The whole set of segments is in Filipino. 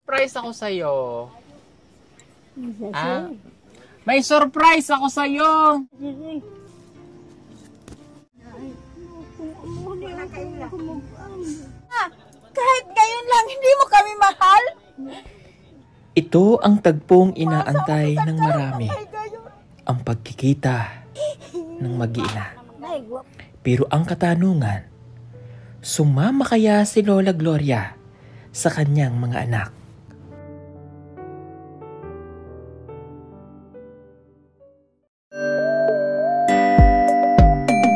Surprise ako sa'yo. Ah, may surprise ako sa'yo. Kahit ngayon lang, hindi mo kami mahal? Ito ang tagpong inaantay ng marami. Ang pagkikita ng mag-iina. Pero ang katanungan, sumama kaya si Lola Gloria sa kanyang mga anak?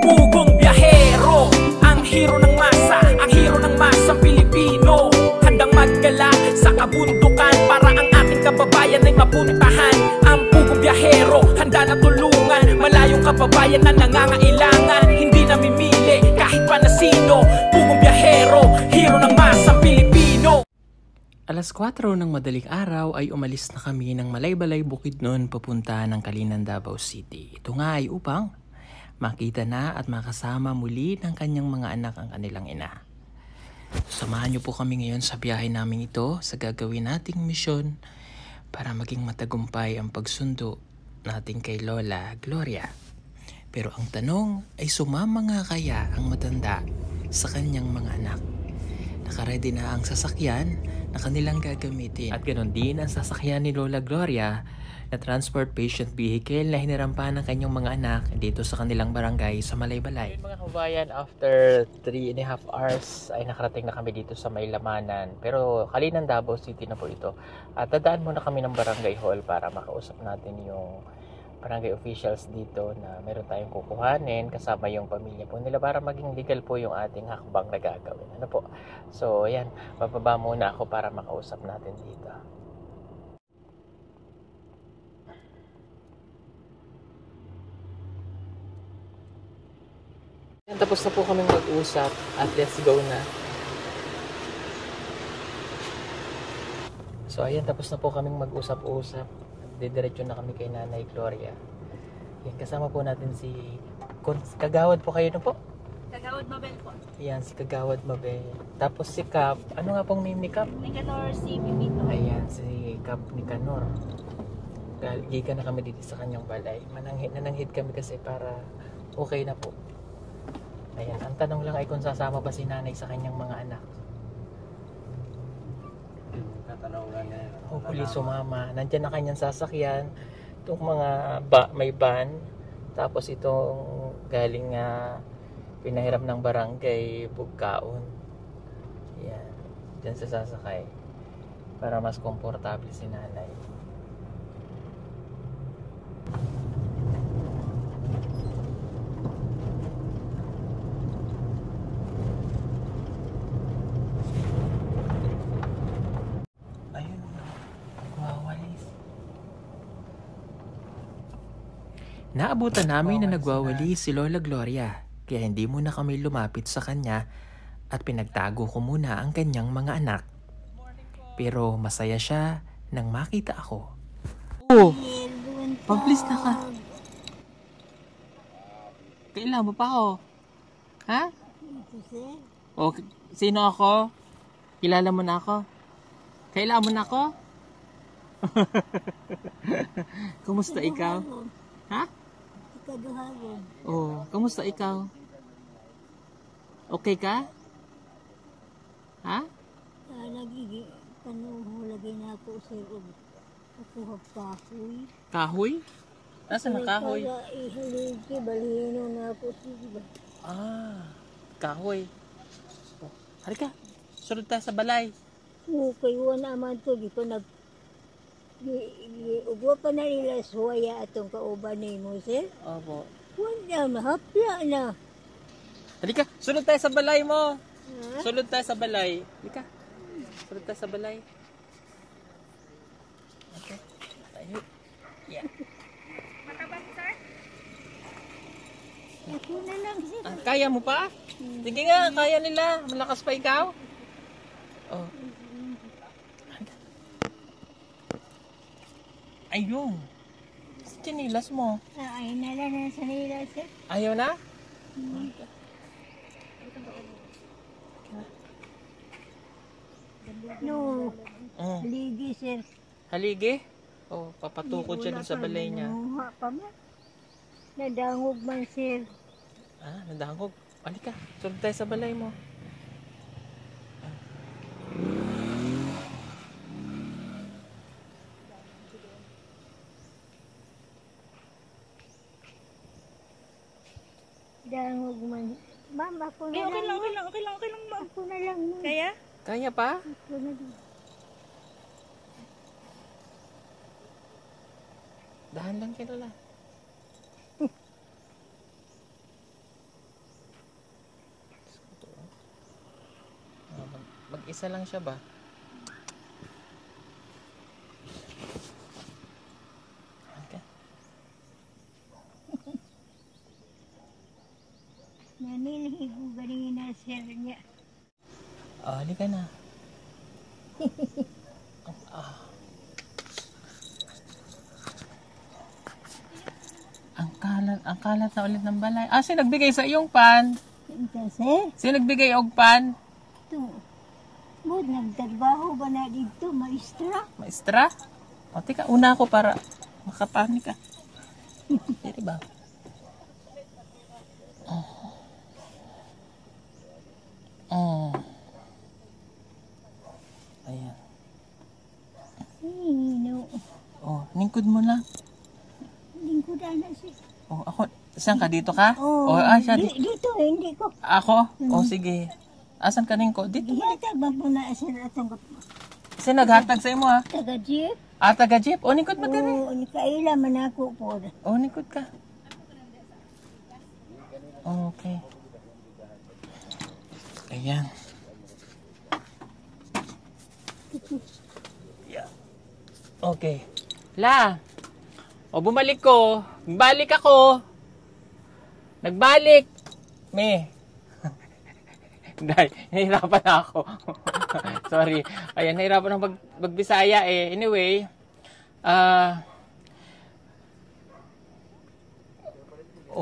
Pugong biyahero, ang hero ng masa, ang hero ng masang Pilipino. Handang maggala sa kabundukan para ang ating kababayan ay mapuntahan. Ang pugong biyahero, handa na tulungan malayong kababayan na nangangailangan. Hindi namimili kahit pa na sino. Pugong biyahero, hero ng masang Pilipino. Alas 4 ng madaling araw ay umalis na kami ng Malaybalay Bukidnon papunta ng Kalinan, Davao City. Ito nga ay upang makita na at makasama muli ng kanyang mga anak ang kanilang ina. Samahan niyo po kami ngayon sa biyahe namin ito sa gagawin nating misyon para maging matagumpay ang pagsundo natin kay Lola Gloria. Pero ang tanong ay sumama nga kaya ang matanda sa kanyang mga anak? Nakaredy na ang sasakyan na kanilang gagamitin. At ganoon din ang sasakyan ni Lola Gloria na transport patient vehicle na hinirampan ng kanyang mga anak dito sa kanilang barangay sa Malaybalay. Mga kabayan, after 3.5 hours ay nakarating na kami dito sa Maylamanan. Pero Kalinan, Davao City na po ito. At dadaan muna kami ng barangay hall para makausap natin yung barangay officials dito na meron tayong kukuhanin kasama yung pamilya po nila para maging legal po yung ating hakbang na gagawin. Ano po? So, ayan. Bababa muna ako para makausap natin dito. Tapos na po kaming mag-usap at let's go na. So ayan, tapos na po kaming mag-usap-usap. Didiretso na kami kay Nanay Gloria. Yan, kasama po natin si Kagawad po kayo na po? Kagawad Mabel po. Ayan, si Kagawad Mabel. Tapos si Cap. Ano nga pong name ni Cap? Nicanor si Pipito. Ayan, si Cap Nicanor. Giga na kami dito sa kanyang balay. Nananghid kami kasi para okay na po. Ayan, ang tanong lang ay kung sasama ba si nanay sa kanyang mga anak. Hopefully sumama. Nandiyan na kanyang sasakyan. Itong mga may van. Tapos itong galing pinahiram ng barangay Bugkaon. Ayan. Diyan sa sasakay. Para mas komportable si nanay. Naabutan namin na nagwawali si Lola Gloria, kaya hindi muna kami lumapit sa kanya at pinagtago ko muna ang kanyang mga anak. Pero masaya siya nang makita ako. Oh, pag-please na ka. Kailan mo pa ako? Ha? O, sino ako? Kilala mo na ako? Kailan mo na ako? Kumusta ikaw? Ha? Oh, kamusta ikaw? Okay ka? Ha? Lagi na ako sa kukuha kahoy. Kahoy? Nasaan na kahoy? Ihaligi, balhino na ako siya. Ah, kahoy. Oh, halika, sunod tayo sa balay. Okay, wala naman to. Di ko nag... Ugwa pa na nila suwaya atong kauban ni mo, sir? Opo. Wala, mahapya na. Halika, sunod tayo sa balay mo. Ha? Sunod tayo sa balay. Halika, sunod tayo sa balay. Okay, tayo. Yeah. Mataban, sir? Ako na lang, sir. Ah, kaya mo pa? Sige nga, kaya nila. Malakas pa ikaw? Oh. Ayun. Sa chinilas mo. Ay, nala na sa nila, sir. Ayaw na? No. Haligi, sir. Haligi? Oh, papatukod siya dun sa balay niya. Nanguha pa man. Nadangog man, sir. Ah, nadangog. Halika, sunod tayo sa balay mo. Dangog man. Ma'am, ako na Okay lang. lang, ma'am. Ako na lang, ma'am. Kaya? Kaya pa? Ako na lang. Dahan lang kinala. Mag-isa lang siya ba? Okay. Naniligo ganina, sir niya. Oh, halika na. Ang kalat na ulit ng balay. Ah, sino nagbigay sa iyong pan? Ito, sir. Sino nagbigay og pan? Ito. Bud, nagtrabaho ba na dito, maestra? Maestra? O, tika, una ako para makapani ka. Diri ba? Oh. Ayan. Sino? Oh, lingkod mo lang. Lingkod na siya. Oh, ako. Saan ka? Dito ka? Oh, Siya. dito, hindi ko. Ako? Oh, sige. Asan ka rin ko? Dito. Ihatag ba po na sir atong Kasi naghatag sa imo ha. taga-jeep? Ah, taga-jeep. O, lingkod mo diri. Oo, kaila man ako po. O, lingkod ka. Okay. Ayan. Yeah. Okay. La. O, bumalik ko. Balik ako. Nagbalik. Me. Dahil, nahirapan na ako. Sorry. Ayan, nahirapan ako magbisaya eh. Anyway,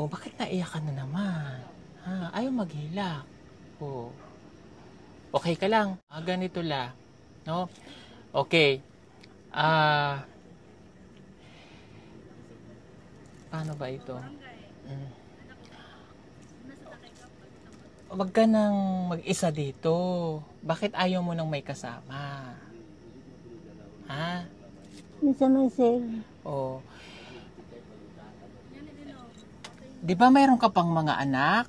bakit naiyak ka na naman? Ha? Ayaw maghilak. Oh. Okay ka lang. Ganito la. No? Okay. Paano ba ito? Wag ka nang mag-isa dito. Bakit ayaw mo nang may kasama? Ha? Nasama sir. Oh. Di ba mayroon ka pang mga anak?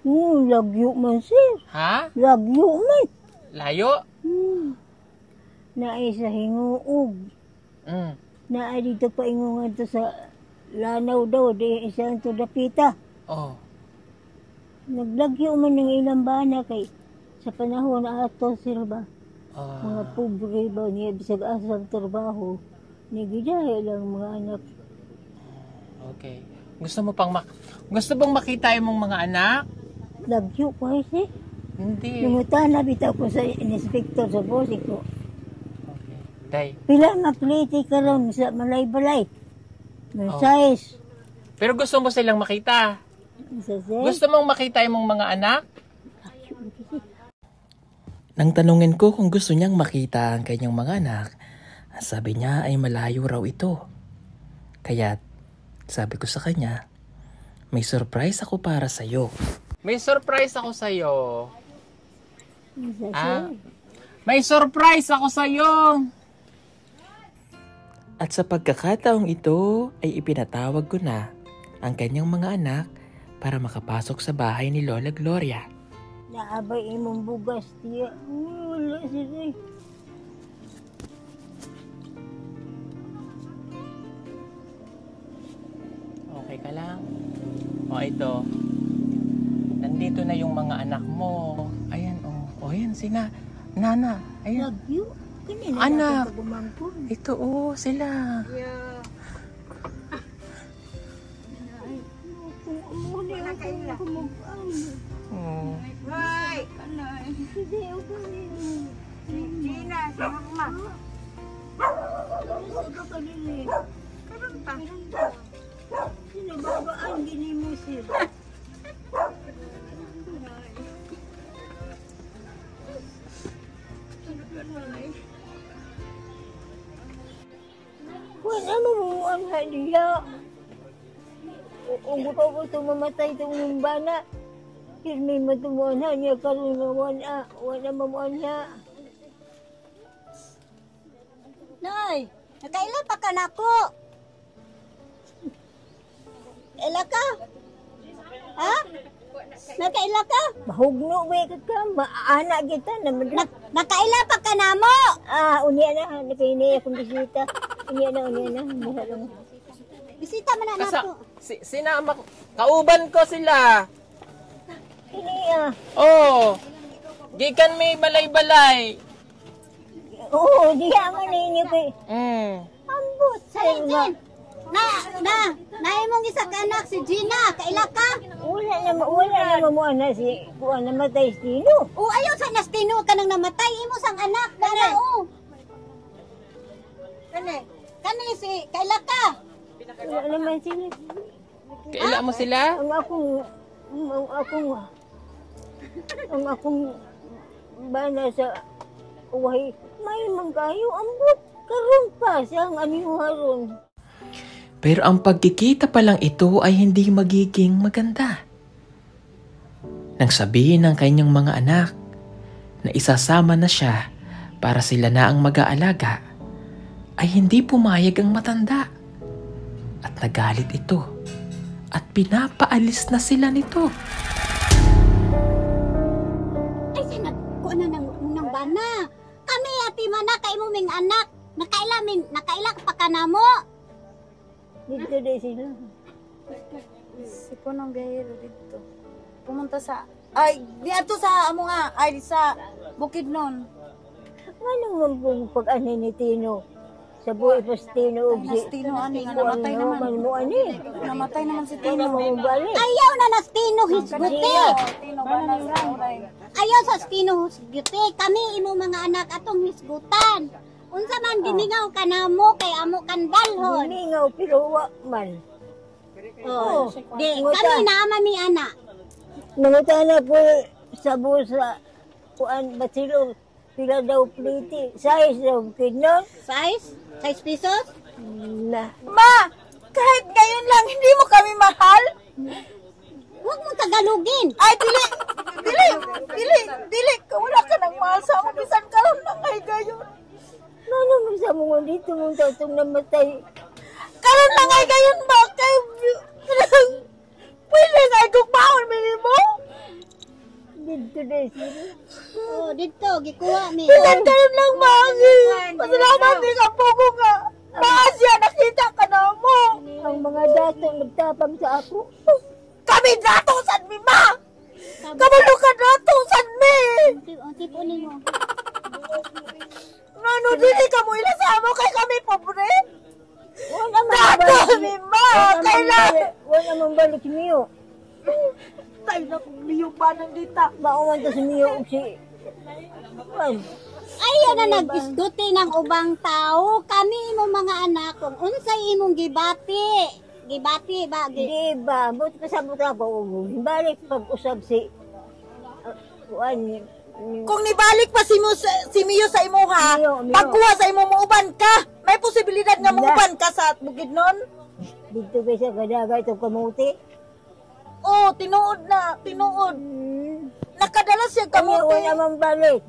Lagyo man sir. Ha? Lagyo man. Layo? Naay sa hinguog. Mm. Naay dito pa ingungan to sa lanaw daw. Di isang to dapita. Oh. Naglagyo man ng ilang bana kay sa panahon na ato sir ba? Mga Ah, pobre ba niya bisag asang trabaho. Nigidaya lang mga anak. okay. Gusto bang makita yung mong mga anak? Lagyo ko sir. Hindi. Nungutana bitaw ko sa inspektor sa bosi ko. Okay. Day. Pila nga pliti ka ron sa malay-balay. Ng Oh. size. Pero gusto mo silang makita? Isa sir. Gusto mong makita yung mong mga anak? Nang tanungin ko kung gusto niyang makita ang kanyang mga anak, sabi niya ay malayo raw ito. Kaya sabi ko sa kanya, may surprise ako para sa'yo. May surprise ako sa'yo. Isa sir. Ah? May surprise ako sa'yo. At sa pagkakataong ito ay ipinatawag ko na ang kanyang mga anak para makapasok sa bahay ni Lola Gloria. Naabay imong bugas tiya. Wala sir. Okay ka lang? O ito. Nandito na yung mga anak mo. Ayan o. O ayan sila. Nana. Ayan. Lagyo. Kanina Anak. natin pagumangkon. Ito o sila. Muli ako kumag-ang. Oh. Sige, okay. Gina, sa mama. Sa ba kanili? Karon pa. Sinababaan gini mo sir. Wala mo ang hadiya. Kung ko po ito mamatay itong bana, hindi matumuan niya karoon na wala mamuan niya. Nay, nakailan pa ka na ako? Ila ka? Ha? Nakaila ka? Mahugno ba ka? Maana kita naman. Nakaila pa ka na mo? Unya na. Nakaini akong bisita. Unya na. Buha lang. Bisita man na ako. Sinama, kauban ko sila. Ini Oh, gikan may balay-balay. Oo, diya man ninyo kay. Ambot. Sarin, na imong isa ka anak si Gina, kaila ka? Wala na mamuan na si kuan namatay si Tino. O ayaw sa nastino ka nang namatay, imo sang anak, para o. Kani si, kaila ka? Wala naman sila. Kaila mo sila? Ang akong bana sa uwahay, may mangkayo ambot. Karon pa siyang amiho haron. Pero ang pagkikita pa lang ito ay hindi magiging maganda. Nang sabihin ng kanyang mga anak na isasama na siya para sila na ang mag-aalaga, ay hindi pumayag ang matanda. At nagalit ito at pinapaalis na sila nito. Ay, sinagko na ng bana. Kami ati mana kay mo ming anak. Nakaila pa ka na mo. Dito din sila. Si Kunong Gahiro dito. Pumunta sa... Ay, di ato sa amo nga. Ay, sa Bukidnon. Ano man pong pag-ani ni Tino? Sa buhay pa si Tino. Tino, ani nga namatay naman. Namatay naman si Tino Tino. mo balik. Ayaw na nastino hisguti. Tino ba na Ayaw sa stino hisguti. Kami imo mga anak atong hisgutan. Unsa man giningaw ka na mo kay amo kan dalhon. Hiningaw pero wa man. Di kami naama mi anak. Nangutana po sa busa. Kuan basilong pila daw pliti. Size daw kidnon. Size? 6 pesos? Na. Ma! Kahit ngayon lang, hindi mo kami mahal? Huwag mo tagalugin. Ay, dili! Kung wala ka nang mahal sa ako, bisan karon lang ay gayon. Ano mo sa mga dito mong tatong namatay? Karon lang ay gayon ba? Kay... Pwede nga igugmaon, minimo? Dito din sila. Dito gikuha mi. Bisan karon lang, maagi. Pasalamat din ka po ko nga. Maasya, nakita ka na mo. Ang mga dato nagtapang sa ako. Kami datosan mi, ma! Kabalo ka datosan mi! Tipunin mo. Ano, dili ka mo ilasama kay kami, pobre? Wala man Dato balik. mi, ma! Kailan? Wala man balik si Mio. Tayo na kung liyo pa ng dita. Bauman to si Mio og si... Kuan. Ayaw na nag-isguti ng ubang tao. Kami imo mga anak kung unsay imong gibati. Gibati ba? Di ba? Buti pasabot ako. Balik pag-usab si... Kuan. Kung nibalik pa si Mio sa imuha, Mio. pagkuha sa imo muuban ka, may posibilidad nga muuban ka sa Bukidnon? Dito ba siya kadaga itong kamuti? Oh, tinuod na, tinuod. Nakadala siya Kami kamuti. wala man balik.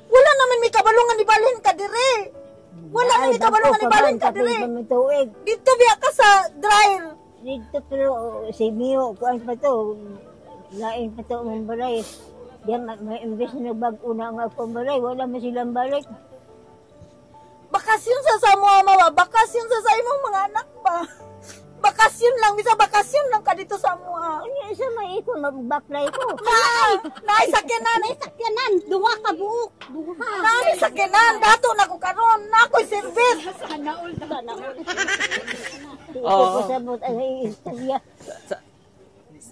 Wala naman may kabalungan ni balhin ka dire. Wala naman may kabalungan ni balhin ka dire. Tuig. Dito biya ka sa dryer. Dito pero si Mio, kuan pa to. Lain pa to mong balay. Diyan, may imbes na bag-una nga akong balay. Wala man silang balik. Bakasyon sa Samoa, bakasyon sa imong mga anak ba? Bakasyon lang, bisa bakasyon lang ka dito sa Samoa. Ano isa may iko, magbaklay ko. Naay sakyanan. May sakyanan. Duha ka buok. Duha. Naay sakyanan. Dato na ko karon. Na ako'y service. Iko pasabot ang istorya.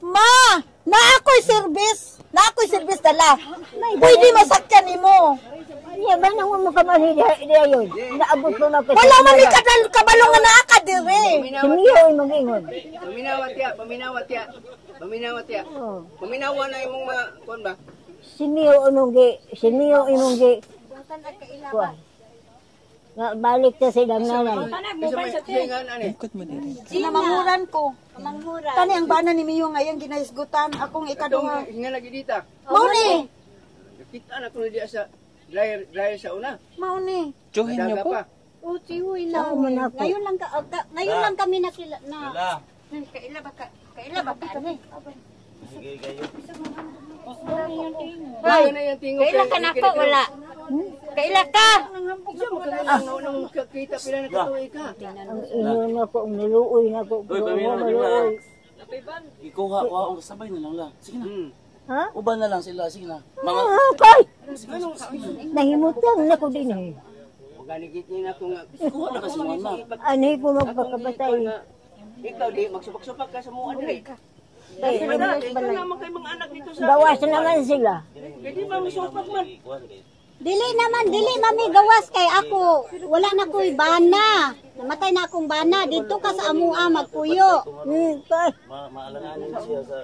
Ma! Na ako'y service. Na ako'y service dala. Pwede masakyan ni mo. Iya ba nang mo ka man diya yun? Naabot ko na ko. Wala man may kabalungan na ka dire. Si Mio ay mag-ingon. Paminawat ya. Oh. Paminawa na imong mga kuan ba? Si Mio imong gi. Nga balik ta silang nanay. Singan ani. Ikot mo diri. Sinamanghuran ko. Manghuran. Kani ang bana ni Miyo ngayon ginahisgutan akong ikaduha. Singan lagi dita. Mauni. Kita na ko diya sa dryer sa una. Mauni. Tsuhin niyo Daga po. pa. O, tihoy lang. Saan man ako? Ngayon lang kami nakila na. Kaila ba kami? Hoy, na yung tingo. Kaila ka na ko, wala. Kaila ka! Nung kita pila na katuloy ka. Ang inyo na ko, ang naluoy na ko. Maluoy. Ikuha ko ang sabay na lang la. Sige na. Ha? Uban na lang sila. Sige na. Mga Okay! Nahimutang na ko din eh. Ganigit niya na kung ikuha na kasi mga anak. Anay ko magpakabatay. ikaw di magsupak-supak ka sa mga dire. Ay, Ikaw naman kay mga anak dito sa bawas naman sila. Pwede ba magsupak man? Dili mami gawas kay ako. Wala na ko'y bana. Namatay na akong bana. Dito ka sa amua magpuyo. Maalanganin siya sa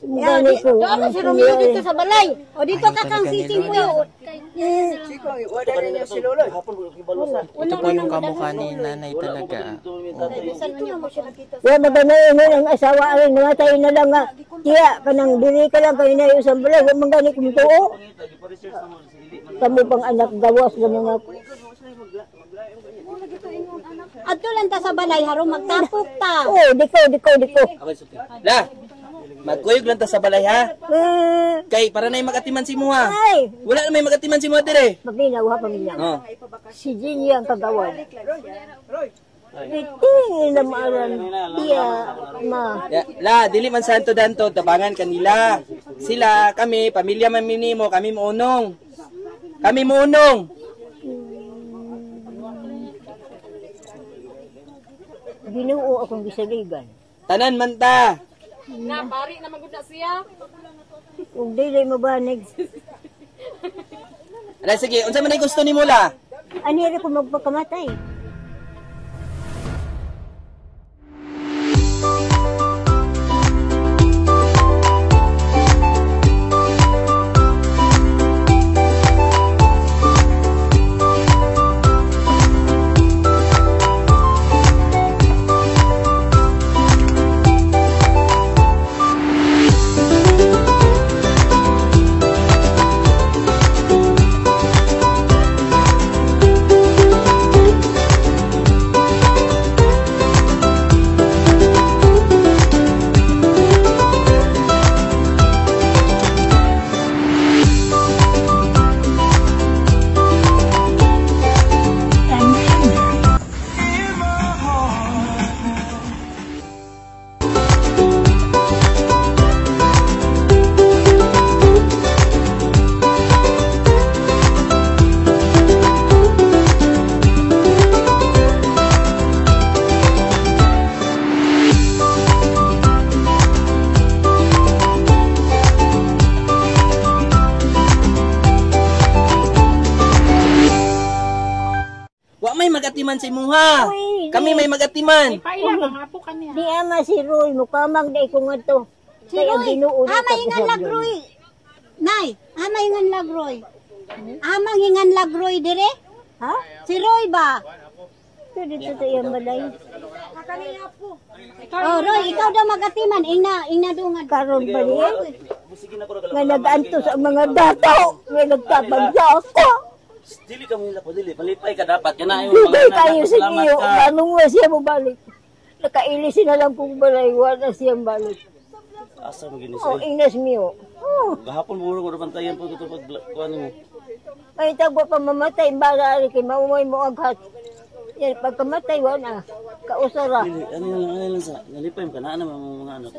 Gani ko. Doon si Romeo dito sa balay. O dito ka kang sising puyo. Siko, wala na niya si Lolo. Ito po yung kamukha ni nanay talaga. Wa maganayon ang asawa ay namatay na lang nga. Tiya kanang diri ka lang kay na usang balay. Wa man gani kung tuo. Kami pang anak gawas ganun ako. Adto lang ta sa balay harong magtapok ta. Oh, diko. La, magkuyog lang ta sa balay ha. Kay para na magatiman si Muha. Ay, Wala na may magatiman si Muha dire. mabinaw ha pamilya. Oh. Si Jenny ang kagawan. Iting na maaran. Tiya, ma. Ya, la, dili man santo danto tabangan kanila. Sila, kami, pamilya man minimo, kami muunong. Kami muunong. Ginuo akong gisaligan. Tanan man ta. Kung dili mo banig. Ala sige, unsa man ay gusto nimo la? Ani rin ko magpakamatay. May magatiman si Muha. Uy, Kami may magatiman. Di ama si Roy, mukamang di ko nga to. Si Roy, ama hingan lagroy. Nay, ama hingan lagroy. Amang hingan lagroy dire? Ha? Si Roy ba? Ito dito sa iyang balay. Oh, Roy, ikaw daw magatiman. Ingna dungan. Karon ba niya? Nga nag-anto sa mga dato. Nga nagtabagya ako. Dili ka mo nila po, dili. Palipay ka dapat. Yan na yung Bigay mga tayo anak. sa Salamat iyo. ka. Anong nga siya mabalik? Nakailisin na lang kong balay. Wala siyang balik. Asa mo ginis. Oh, Ines Mio. Oh, Gahapon mo rin pantayan po ito pag kuha mo. ay tagwa pa mamatay. Bara ari kay maumay mo aghat. Yan, pagkamatay, wala. Kausara. Dili, ano lang sa nalipay mo ka na naman mga anak.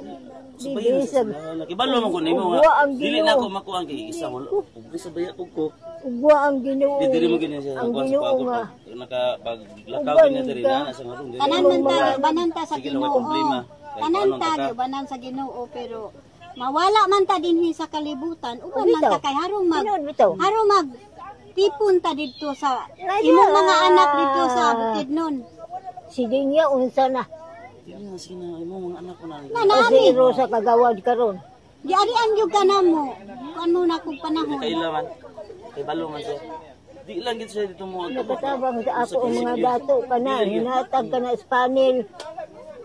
Dili, sab- Nakibalo mo ko na mo. Ugwa ang Dili Ginoo. na ako makuha ang isa mo. Ugwa sa baya ko ko. Ugwa ang Ginoo. Di diri mo gini siya. Ang Kuha sa Ginoo pagod nga. pag nakapaglakaw niya diri na sa marong diri. Tanan man tayo, banan ta sa Sige lang, may Ginoo. problema. Kahit Tanan anong tayo, taka. banan sa Ginoo, pero mawala man ta dinhi sa kalibutan. Uban man ta kay harong Bitaw. harong mag tipon ta dito sa Radya. imong mga anak dito sa Bukidnon. Si Dinya, unsa na. Dili na sige na imo mga anak ko na. O si Nanami, Rosa kagawad karon. di arian yung ka na mo. Kung ano na kong panahon. Kailangan. Kay balo man siya. Di lang gid siya dito mo. Nakatabang sa ako ang mga dato ka na, hinatag ka na Spaniel.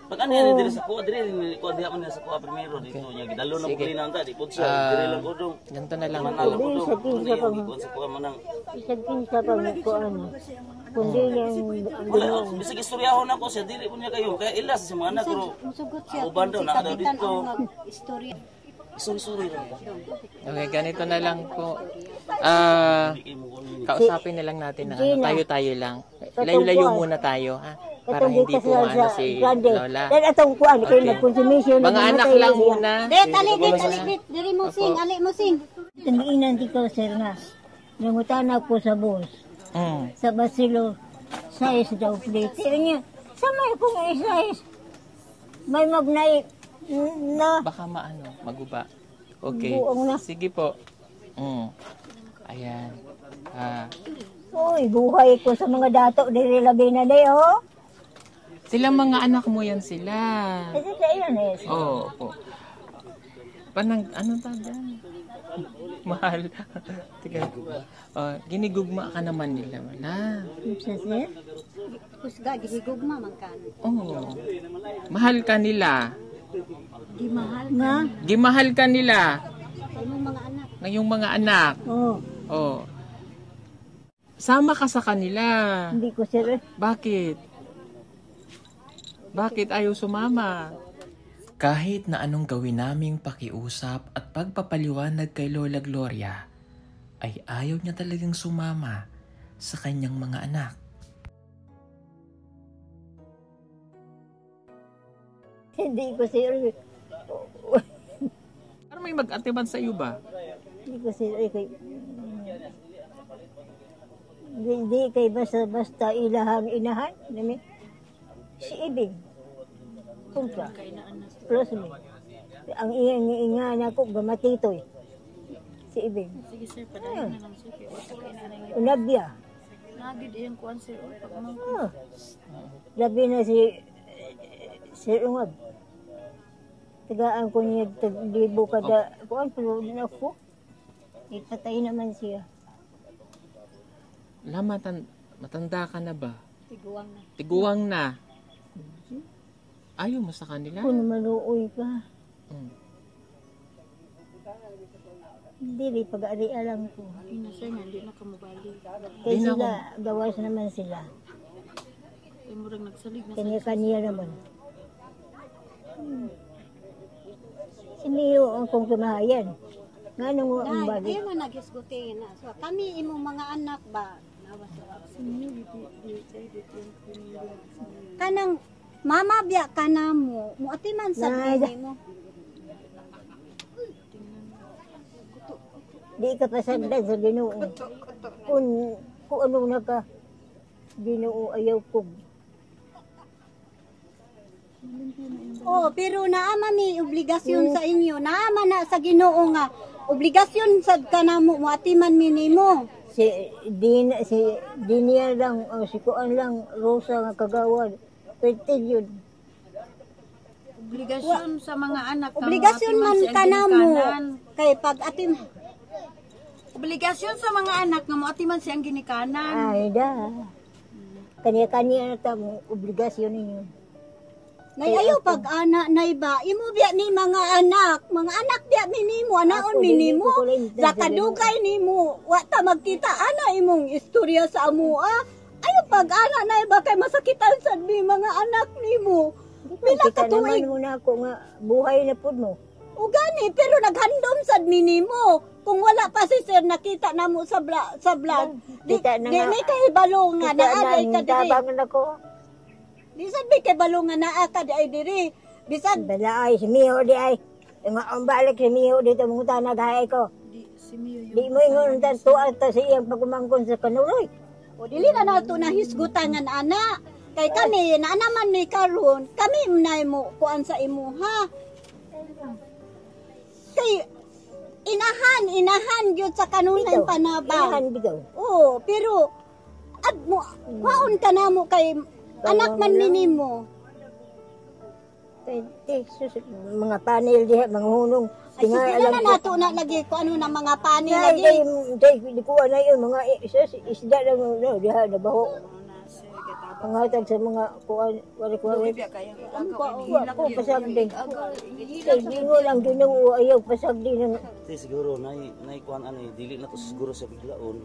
Pag ano yan, diri sa kuha, diri ko diha man sa kuha primero dito niya gidalo na ko linanta di pud siya diri lang ko dong. Ganito na lang. Manala ko Hindi dong. sa kinsa pang Sa kuha manang. isang kinsa pang ko ano. Kundi yung Wala, bisag istoryahon ako siya dili po niya kayo. Kaya ilas sa mga anak ko. Musugot siya. Uban daw na daw Kapitan dito. ang istorya. Sorry lang. Okay, ganito na lang po. Kausapin na lang natin na tayo-tayo lang. Layo-layo muna tayo, ha? Para katong hindi dito po sa si grande. Lola. Dan atong kuan kay nagkonsumisyon Mga anak lang muna. Tali, diri mo sing, ali mo sing. Tanginan di ko sir na. Nangutana ko sa boss. Sa Basilo size daw plate. Niya, sa may kung size. May magnay na Baka maguba. Okay. Buong na. Sige po. Ayan. Uy, buhay ko sa mga dato diri labi na day oh. Sila mga anak mo yan sila. Kasi sa iyan eh. Oo, po. Anong tanda? Mahal. Tiga. Ginigugma ka naman nila. Wala. Sa sir? Kusga gihigugma man kan. Oo. Mahal ka nila. Di mahal Na? Gimahal ka nila. sa imong mga anak. Ngayong mga anak. Oh, Oh. Sama ka sa kanila. hindi ko sir. Bakit? Bakit ayaw sumama? Kahit na anong gawin naming pakiusap at pagpapaliwanag kay Lola Gloria, ay ayaw niya talagang sumama sa kanyang mga anak. Hindi ko sir. Parang may mag-atiban sa iyo ba? Hindi ko sir kay hindi kay basta ilahang inahan. Nami. Si Ibig. Kumpra. Plus me. Ang ingan ako gamatitoy. Si Ibig. Sige sir, padayon na lang sir. Unabya. Nagid iyang kuan sir. Labi na si Sir Ungab. Tagaan ko niya taglibo kada kuan pero din ako. Ipatay naman siya. Matanda ka na ba? Tiguang na. Tiguang na. Ayaw mo sa kanila? Kung maluoy ka. Hindi pag-ari alam ko. Ina sir nga, hindi na kamubali. Kaya sila, gawas naman sila. Ay murag nagsalig na Kanya-kanya naman. Si Mio ang kong kumahayan. Nga nung ang balik. Ayaw man nagisguti na. So kami imong mga anak ba? Kanang mama biya ka na mo. Muati man sa bini mo. Di ka pasagdan sa Ginoo. Kung ano na ka, Ginoo ayaw ko. Oh, pero naama mi obligasyon sa inyo. Naama na sa Ginoo nga obligasyon sad kanamo muati man minimo. Si Dinia lang, si Kuan lang, Rosa nga kagawad. Pwede yun. obligasyon sa mga anak. Obligasyon man kanamo. Kay pag atim Obligasyon sa mga anak nga moati man siyang ginikanan. Ay da. Kanya-kanya na tamo, obligasyon ninyo. Nay ayo pag ana nay ba imo biya ni mga anak biya minimo anaon minimo sa kadugay nimo wa ta magkita ana imong istorya sa amua ayo pag ana nay ba kay masakitan sad mi mga anak nimo pila ka tuig naman muna ako nga buhay na pud mo. O gani pero naghandom sad minimo kung wala pa si sir nakita namo sa vlog di may kay balong nga naaday ka diri tabangan ako. Bisan may kay balong nga naa ka di ay diri. Bisan Bala ay, si Miho di ay. Ang balik si Miho dito, mga naghay ko. Di mo ingon tuwa ta sa iyang pagumangkon sa kanuloy. o dili na nato na hisgutan nga ana. Kay kami na naman ni karon, kami nay mo kuan sa imuha. Kay inahan gyud sa kanunay panabang. Inahan bigaw. Oo, pero at mo kwaon ka namo kay anak man minimo. Jesus, mga panel diha, mga hunong. Ay, sige na nato na lagi ko ano ng mga pani lagi. Di ko na yun, mga isda lang, diha, nabaho. Pangatag sa mga kuwan, wari-wari. Ako, pasagdi. Hindi mo lang ginoo, ayaw pasagdi ng... Siguro, naikuan ano, dili na to siguro sa biglaon.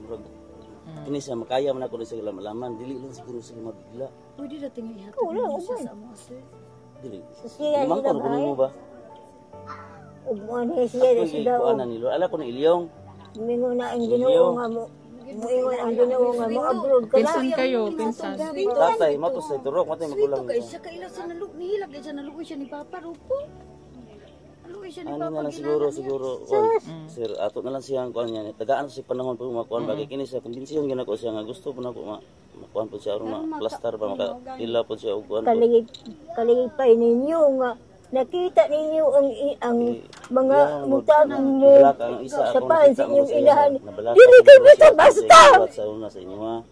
Kini siya, makaya man ako rin sa malaman. Dili lang siguro sa mabigla. Pwede na tingin yata. Wala, Sa amo, sir. Dili. Siya Limang nila ko mo ba? Ugmuan siya na siya daw. Kuan na nilo. Ala ko na ilyong. Mingo na ang ginoo nga mo. Muingon ang ginoo nga mo abroad ka Pinsan na. kayo, pinsan. Tatay, matos sa turok, matay magulang. Kaya siya kaila sa naluk, nihilak din siya nalukoy siya ni Papa Rupo. Nalukoy siya ni Ano Papa. na lang siguro. Sir, ato na lang siya ang kuan niya. Tagaan sa panahon pa makuan bagay kini siya. Kumbinsiyon gyud ako siya nga gusto po nako makuan po siya aron ma-plaster pa makadila po siya og kuan. Kaligid pa ninyo nga nakita ninyo ang mga mutang sa pansin yung ilahan. Dili kay basta-basta. Sa una sa inyo ha.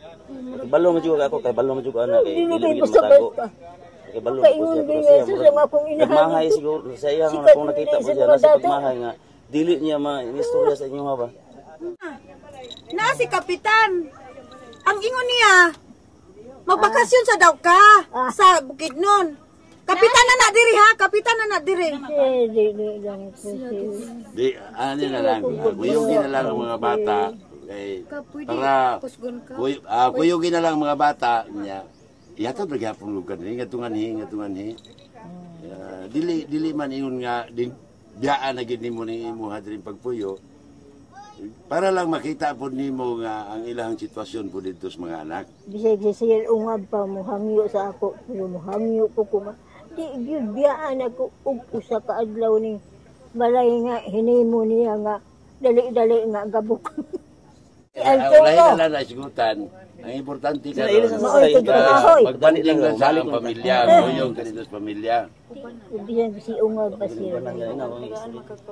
Balo mo jud ako kay balo mo jud ana kay Dili kay basta-basta. Kay balo Kaingon din Jesus ang akong inahan. Mahay siguro sa iya nga kung nakita po siya nasa pagmahay nga dili niya ma-istorya sa inyo ha ba. Na si Kapitan. Ang ingon niya, magbakasyon sa daw ka sa Bukidnon. Kapitan na diri ha, kapitan na diri. Di, ano na lang, kuyugin na lang ang mga bata. Para, kuyugin na lang ang mga bata niya. Iyato na gyapon lugar ni, ngatungan ni. Dili man ingon nga, biyaan na gini mo ni imo hadrin pagpuyo. Para lang makita po nimo nga ang ilang sitwasyon po dito sa mga anak. Bisag siya ungab pa mo hangyo sa ako, pero mo hangyo ko kuma. Di gyud biyaan ako og usa ka adlaw ni balay nga hinimo niya nga dali-dali nga gabok. Lahi na lang naisigutan. Ang importante ka magbanding lang sa ang pamilya, kuyog ka dito sa pamilya. Bisag si ungab pa siya.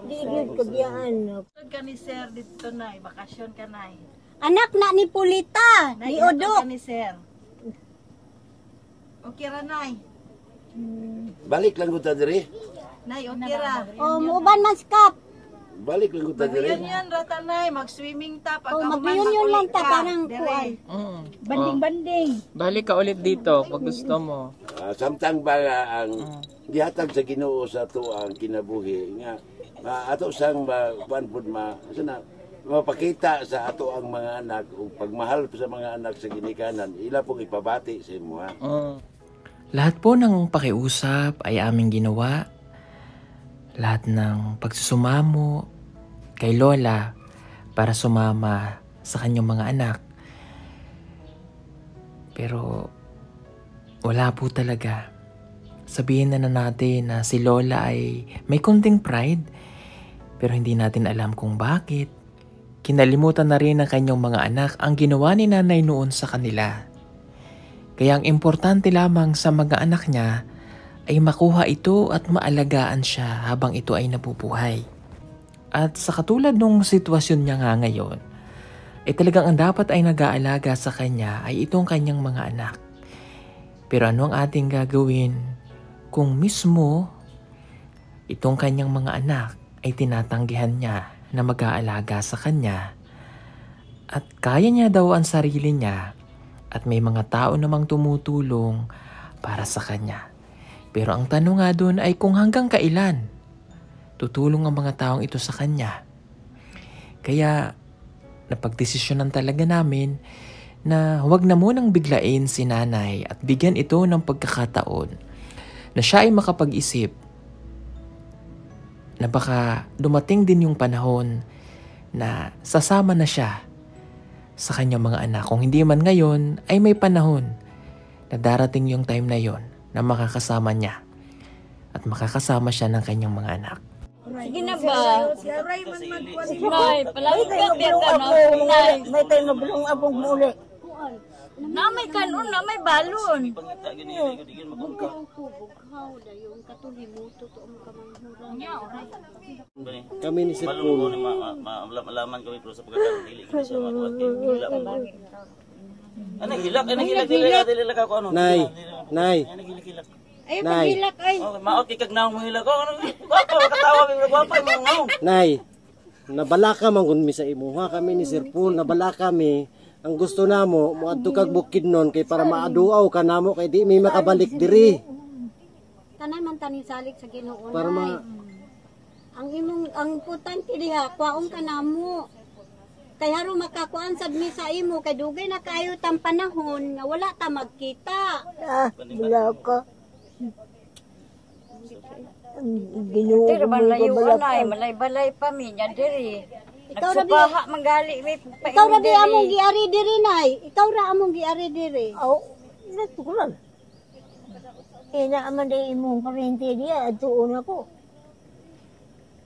Di gyud ka biyaan. Ka ni sir dito na, bakasyon ka na. Anak na ni Pulita, ni Odo. Ni sir. Okay ra nay. Balik lang ko ta diri. Nay, okay ra. O muuban man skap. Balik lang ko ta diri. Yun rata nay, mag-swimming ta pag mag-reunion lang ta parang kuan. Banding-banding. Balik ka ulit dito pag gusto mo. Samtang ba ang gihatag sa Ginoo sa to ang kinabuhi nga ato sang kuan pud mapakita sa ato ang mga anak ug pagmahal sa mga anak sa ginikanan ila pong ipabati sa imo ha. Lahat po ng pakiusap ay aming ginawa. Lahat ng pagsusumamo kay Lola para sumama sa kanyang mga anak. Pero wala po talaga. Sabihin na natin na si Lola ay may konting pride pero hindi natin alam kung bakit. Kinalimutan na rin ng kanyang mga anak ang ginawa ni nanay noon sa kanila. Kaya ang importante lamang sa mga anak niya ay makuha ito at maalagaan siya habang ito ay nabubuhay. At sa katulad ng sitwasyon niya nga ngayon, ay talagang ang dapat ay nag-aalaga sa kanya ay itong kanyang mga anak. Pero ano ang ating gagawin kung mismo itong kanyang mga anak ay tinatanggihan niya na mag-aalaga sa kanya at kaya niya daw ang sarili niya at may mga tao namang tumutulong para sa kanya. Pero ang tanong nga doon ay kung hanggang kailan tutulong ang mga taong ito sa kanya. Kaya napagdesisyonan talaga namin na huwag na munang biglain si nanay at bigyan ito ng pagkakataon na siya ay makapag-isip na baka dumating din yung panahon na sasama na siya sa kanyang mga anak. Kung hindi man ngayon, ay may panahon na darating yung time na yon na makakasama niya at makakasama siya ng kanyang mga anak. Sige na ba? Nay, palagi ka diyan ka na. Nay, may tayo mabulong abong muli. na may kanon, na may balon. Kami ni Sir Paul. Malaman kami pero sa pagkakataon dili kami siya makuha kay hilak. Ana hilak dili ka ko ano. Nay. Ana hilak. Ay, Nay. paghilak ay. Maot kay kag naong mahila ko. Guwapo katawa kay guwapo mo ngaw. Nay, nabalaka man kun mi sa imuha kami ni Sir Paul, nabalaka kami. Ang gusto namo moadto kag Bukidnon kay para maaduaw ka namo kay di may makabalik diri. Tanan man taning salig sa Ginoo. Para Nay. Ang importante diha, kwaong ka namo. Kay haro makakuan sad mi sa imo kay dugay na kayo tang panahon nga wala ta magkita. Wala ka. Ginoo Pero mo malayo ka anay, malay-balay pa mi nya diri. Ikaw ra Nagsupaha manggali mi pa. Ikaw ra di among giari diri nay. Ikaw ra among giari diri. Oh, natural. Ina aman day imong parente diya atuon ako.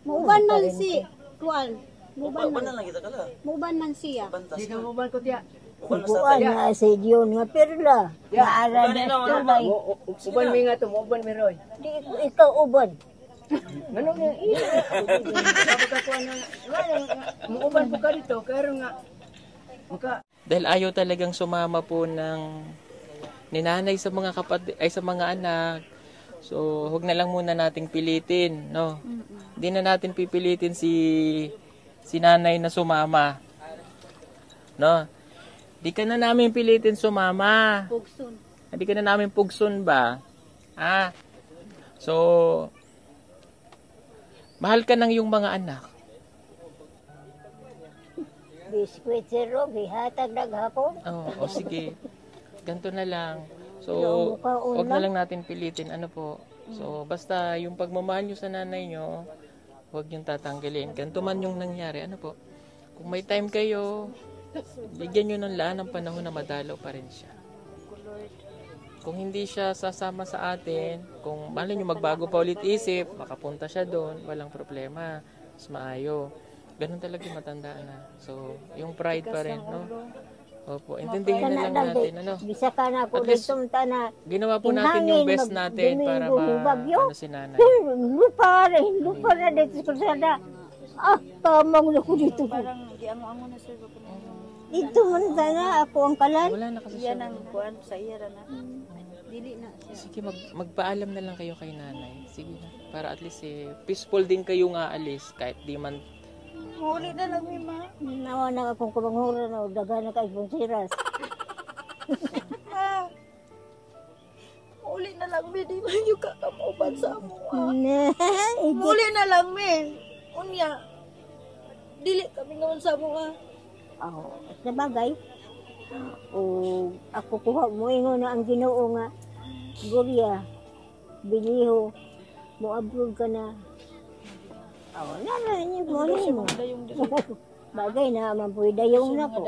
Muban man si kuan. Muban Ban man. lang kita kala. Muban man siya. Di ka mo ko tiya. Kuan na sa Diyon nga perla. Maara na tulay. Uban mi nga to, uban mi roy. Di ikaw uban. Ngano nga iya. Dapat ako mo uban ko ka dito, karo nga maka Dahil ayaw talagang sumama po ng ninanay sa mga kapatid ay sa mga anak. So, huwag na lang muna nating pilitin, no? Hindi na natin pipilitin si nanay na sumama. No? Di ka na namin pilitin sumama. Pugsun. Hindi ka na namin pugsun ba? Ah. So, mahal ka ng iyong mga anak. Biskwit zero, bihatag naghapon. O sige. Ganto na lang. So, Mukhaon huwag na lang. lang natin pilitin. Ano po? So, basta yung pagmamahal nyo sa nanay nyo, huwag yung tatanggalin. Ganto man yung nangyari. Ano po? Kung may time kayo, bigyan nyo ng laan ng panahon na madalaw pa rin siya. Kung hindi siya sasama sa atin, kung malay nyo magbago pa ulit isip, makapunta siya doon, walang problema. Mas maayo. Ganun talaga yung matandaan na. So, yung pride pa rin, no? Opo, intindihin na lang natin, ano? Bisa ka na ko At least, dito na. ginawa po natin yung best natin para ano si nanay. Lupa na dito sa kalsada. Ah, tamang na ko dito. Parang giamo-amo na sir. Dito man sana ako ang kalan. Wala na kasi siya. Yan ang kuan sa iya ra na. Dili na siya. Sige, magpaalam na lang kayo kay nanay. Sige na. Para at least peaceful din kayong aalis kahit di man. Huli na lang mi ma. Nawa na akong kumanghura na daga na kay Bonsiras. Huli na lang mi di man yung kakauban sa amo. Huli Huli na lang mi. Unya. Dili kami ngayon sa amo. Oh, sa bagay. O ako kuha mo ingon na ang Ginoo nga. Gloria, biliho, mo abroad ka na. Oh, na niyo mo mo. Bagay na mampuy dayong na ko.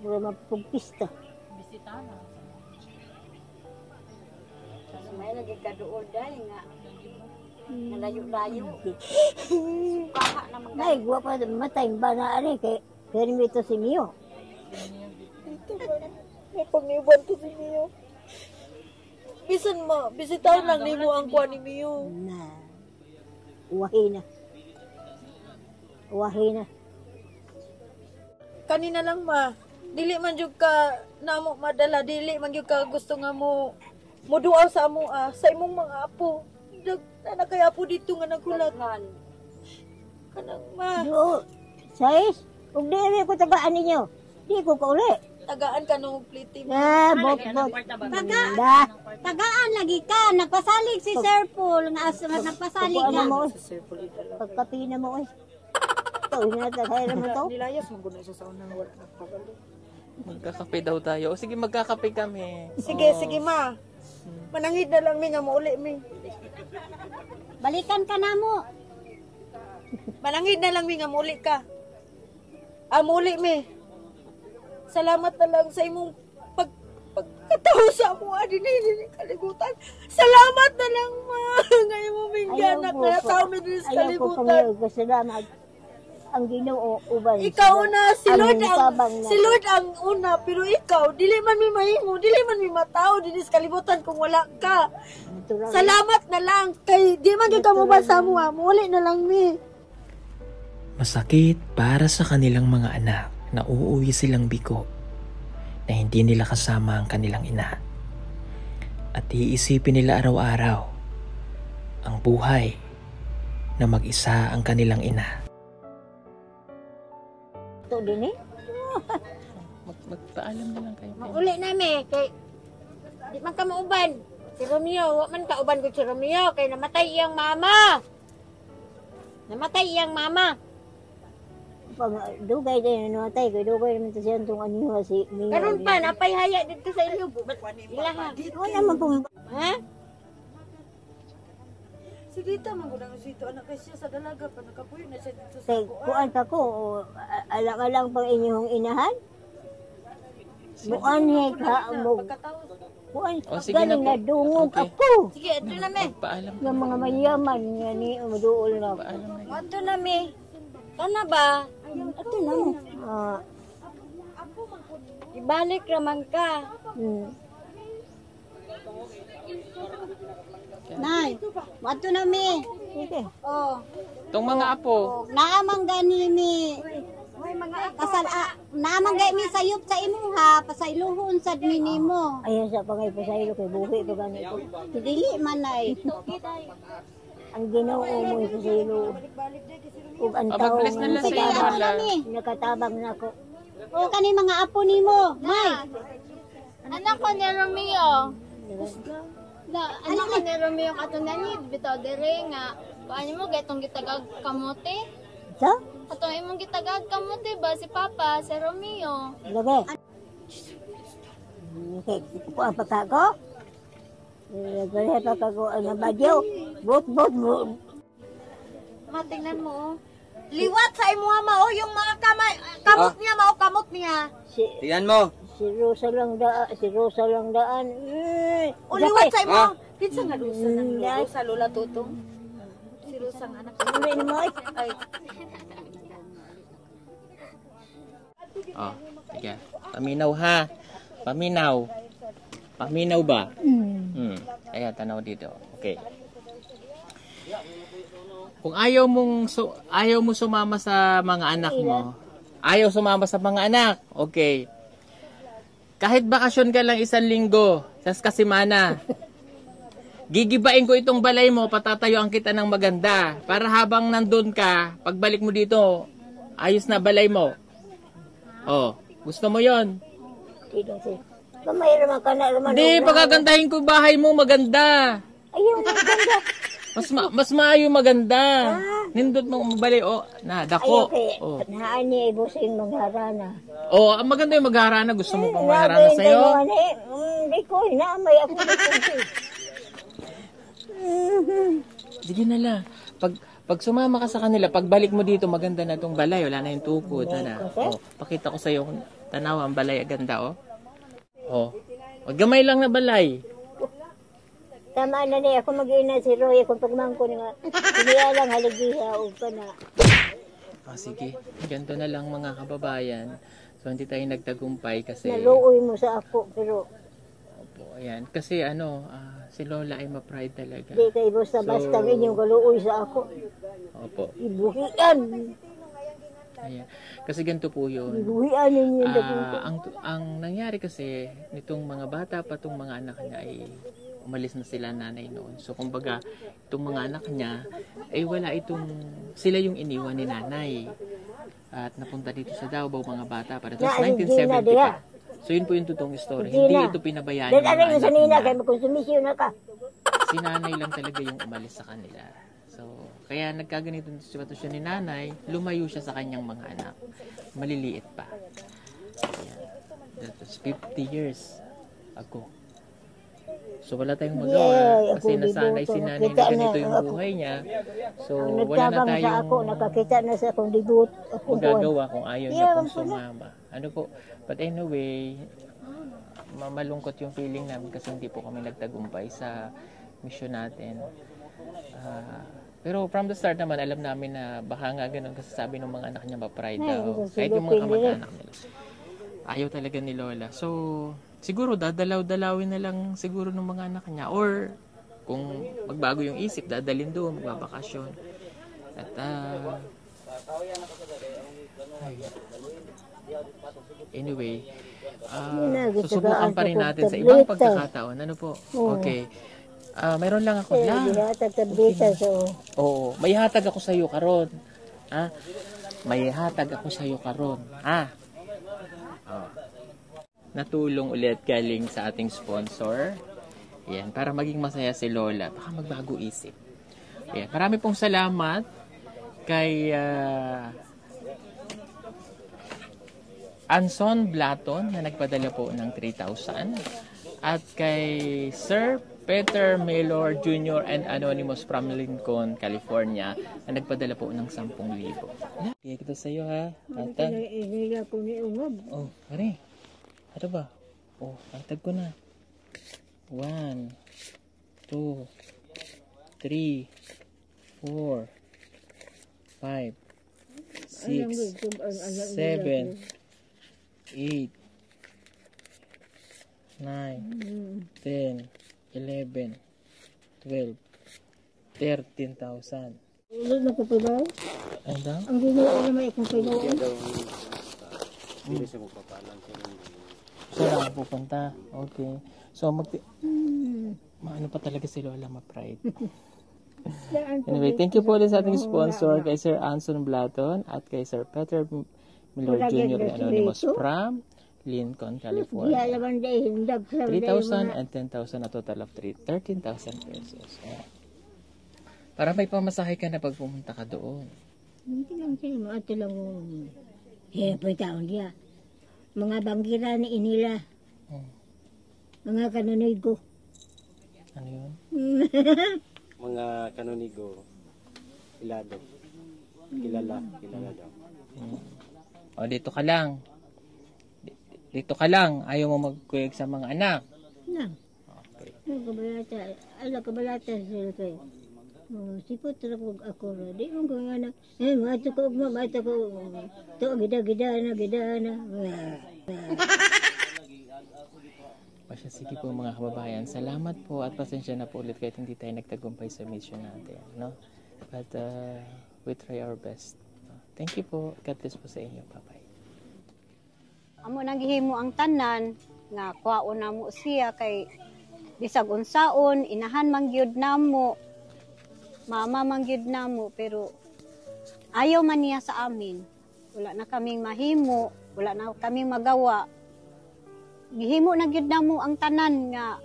Bro mapugpista. Bisitana. May lagi kaduol dai nga. Nalayo-layo. Kaha naman. Nay, gua pa matay ba na ari kay permito si Mio. May pag-iwan to si Mio. Bisan ma, bisitaw lang nimo ang kuha ni Mio. Na. Uwahi na. Kanina lang ma, dili man jud ka namo madala, dili man jud ka gusto nga mo duaw sa amo sa imong mga apo. Na kaya po dito nga nagulat. Kanang ma. Do, sais, ug dili ko tagaan ninyo. Di ko kauli. Tagaan ka nung pliti mo. Bot. Tagaan lagi ka. Nagpasalig si Sir Paul. Nagpasalig Pagkuan na. mo, pagkapi na mo, ito, hinatagay naman to. Nilayas mo guna siya sa unang wala nagpabalo. Magkakape daw tayo. O sige, magkakape kami. Sige ma. Manangid na lang mi nga mauli mi. Balikan ka na mo. Manangid na lang mi nga mauli ka. Mauli mi. Salamat na lang sa imong pagkataho sa amo din kalibutan. Salamat na lang ma. Ngayon mo mingganak na sa amin din sa Ayaw ko kalibutan. kasalamat. Ang Ginoo uban. Ikaw na, si Lord ang una, pero ikaw, dili man mi mahimo, dili man mi matao, dili sa kalibutan kung wala ka. Salamat na lang, kay di man gyud ka mo ba sa mo, muli na lang mi. Masakit para sa kanilang mga anak na uuwi silang biko na hindi nila kasama ang kanilang ina. at iisipin nila araw-araw ang buhay na mag-isa ang kanilang ina. Ito din eh. Magpaalam na lang kayo. Mauli nami kay di man ka mauban. Si Romeo, wa man ka uban ko si Romeo kay namatay iyang mama. Namatay iyang mama. Pag dugay din namatay, kay dugay naman siya itong aniwa si Mia. Karon pa napay haya dito sa ilog. Ilaha. Wala naman pong... Ha? Si Dita manggulang sito anak kay siya sa dalaga pa nakapuyo na siya dito sa Kay kuan pa ko, alang-alang pang inyong inahan. Buan he ka mo. Kuan, sige na galing po. na dungog Okay. ako. Sige, ito na me. Paalam. Yung mga mayaman nga ni maduol na. Ito na me. Kana ba? Ito na mo. Ibalik naman ka. Nay, wato na mi. Sige. Oh. Itong mga apo. Naamang gani mi. Pasal naamang gani mi sayop sa imuha, pasayluhon sad mi nimo. Ayan sa pangay pasaylo kay buhi pa gani ko. Dili man nay. Ang Ginoo mo pasaylo. Ug ang tao Mag-bless na lang sa Sige, iyo. ako na Lola. mi. nakatabang na ko. O kani mga apo nimo, may. Anak ko ni Romeo. Anak ko ni Romeo katunani bitaw diri nga paano mo gatong gitagag kamote? Sa? Katong imong gitagag kamote ba si Papa, si Romeo? Lagi. Okay, kuha pa ka ko. Gaya pa ka ko ang badyo. Bot. Matingnan mo. Liwat sa imuha mao yung mga kamot niya mao kamot niya. Tingnan mo. Si Rosa lang daan. O liwat sa imuha. Kinsa nga Rosa nang Rosa Lola Tutong? Si Rosa ang anak. Ano mo? Ay. Oh, sige. Paminaw ha. Paminaw ba? Ayan, tanaw dito. Okay. Kung ayaw mo sumama sa mga anak mo, ayaw sumama sa mga anak, okay. Kahit bakasyon ka lang 1 linggo, sa Kasimana, gigibain ko itong balay mo, patatayuan kita ng maganda, para habang nandun ka, pagbalik mo dito, ayos na balay mo. Oh, gusto mo yon? Kamay naman ka na naman. Hindi, pagagandahin ko bahay mo, maganda. Ayaw, maganda. Mas maayo maganda. Nindot mo balay dako. Ayaw, naan niya ibusing magharana. Oh, ang maganda yung magharana. Gusto mo pang magharana sa'yo? Hindi ko, inaamay ako. Sige na lang. Pag sumama ka sa kanila, pagbalik mo dito, maganda na itong balay. Wala na yung tukod. Oh, pakita ko sa'yo kung tanaw ang balay. Ganda, oh. Oh, gamay lang na balay. Tama na niya, ako mag-ina si Roy, kung pagmangko nga, hindi lang haligiha o pa na. Sige, ganito na lang mga kababayan. So, hindi tayo nagtagumpay kasi... Naluoy mo sa ako, pero... Opo, ayan. Kasi si Lola ay ma-pride talaga. Hindi kayo basta-basta inyong kaluoy sa ako. Opo. Ibuhian. Ayan. Kasi ganito po yun. Ibuhian ninyo. Ang nangyari kasi, nitong mga bata pa itong mga anak niya ay umalis na sila nanay noon. So, kumbaga, itong mga anak niya, ay wala sila yung iniwan ni nanay. At napunta dito sa Davao, mga bata, para ito 1970 pa. So, yun po yung totoong story. Hindi ito pinabayaan ng mga anak niya. Si nanay lang talaga yung umalis sa kanila. So, kaya nagkaganito yung sitwasyon ni nanay, lumayo siya sa kanyang mga anak. Maliliit pa. Ayan. That was 50 years ago. So, wala tayong magawa kasi nasanay si nanay na ganito yung buhay niya. So, wala na tayong nakakita na sa akong debut. magagawa kung ayaw niya pong sumama. Ano po? But anyway, malungkot yung feeling namin kasi hindi po kami nagtagumpay sa mission natin. Pero from the start naman, alam namin na baka nga ganun kasi sabi ng mga anak niya ma-pride daw. Kahit yung mga kamag-anak nila. Ayaw talaga ni Lola. So, siguro dadalaw-dalawin na lang siguro ng mga anak niya. Or, kung magbago yung isip, dadalhin doon, magbabakasyon. At, anyway, susubukan pa rin natin sa ibang pagkakataon. Ano po? Okay. Mayroon lang ako na. Oo, may hatag ako sa iyo karon. Ha? May hatag ako sa iyo karon. Ha? Natulong ulit galing sa ating sponsor. Yan, para maging masaya si Lola. Baka magbago isip. Yan, marami pong salamat kay Anson Blaton na nagpadala po ng 3,000 at kay Sir Peter Maylor Jr. and Anonymous from Lincoln, California na nagpadala po ng 10,000. Kaya kita sa iyo ha. Hatag. Oh, pare. Ano ba? Oh, hatag ko na. 1, 2, 3, 4, 5, 6, 7, 8, 9, 10, 11, 12, 13,000. Ulo na ko pa ba? Ano daw? Ang ginagawa na may kung pwede. Hindi siya magpapalang siya. Siya lang pupunta. Okay. So, ano pa talaga si Lola, ma-pride. Anyway, thank you po ulit sa ating sponsor kay Sir Anson Blaton at kay Sir Peter Miller Jr. and Anonymous from Lincoln, California. 3,000 and 10,000, a total of 13,000 pesos. Para may pamasahe ka na pag pumunta ka doon. Hindi lang siya, mga tulang taon niya. Mga banggira ni inila. Mga kanunigo. Ano yun? Mga kanunigo, kilala daw. O, dito ka lang. Dito ka lang. Ayaw mo magkuyag sa mga anak. Na. Okay. Kabalata sila kayo. Sipot talaga ako. Di mo kung anak. Mato ko. Ito, gida na. Sige po mga kababayan. Salamat po at pasensya na po ulit kahit hindi tayo nagtagumpay sa mission natin. No? But we try our best. Thank you po. God bless po sa inyo. Bye-bye. Amo naghihimo ang tanan nga kuhaon na mo siya kay bisag unsaon inahan mangyud namo mama mangyud namo pero ayaw man niya sa amin. Wala na kaming mahimo, wala na kaming magawa. Gihimo na gyud namo ang tanan nga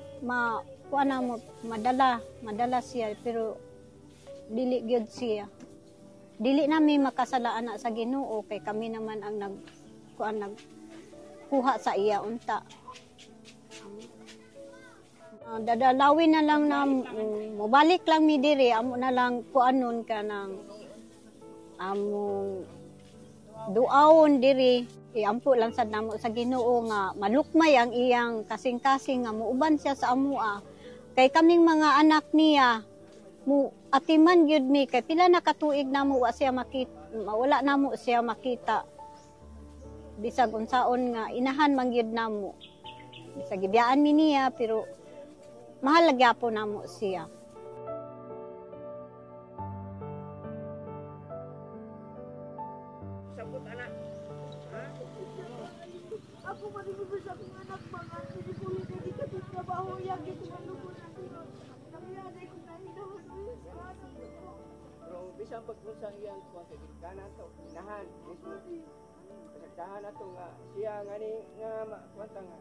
kuha na mo madala siya pero dili gyud siya. Dili namin makasalaan na sa Ginoo kay kami naman ang kuha sa iya unta. Dadalawin na lang na mobalik lang mi diri amo na lang kuanon ka ng among duawon diri iampo lang sad namo sa Ginoo nga malukmay ang iyang kasing-kasing nga muuban siya sa amoa kay kaming mga anak niya mu atiman gyud mi kay pila na katuig namo wala namo siya makita bisag unsaon nga inahan mangyud namo bisag gibiyaan mi niya pero mahal gyapon namo siya. Sabot anak. Ako manigubo sa akong anak mga hindi ko hindi ka trabaho yang ko malugo na dito. Namiyaday ko na pero bisan pagpulsang iyang kuwan kay kanan to inahan mismo. Kasagdahan ato nga siya nga ni nga kuwanta nga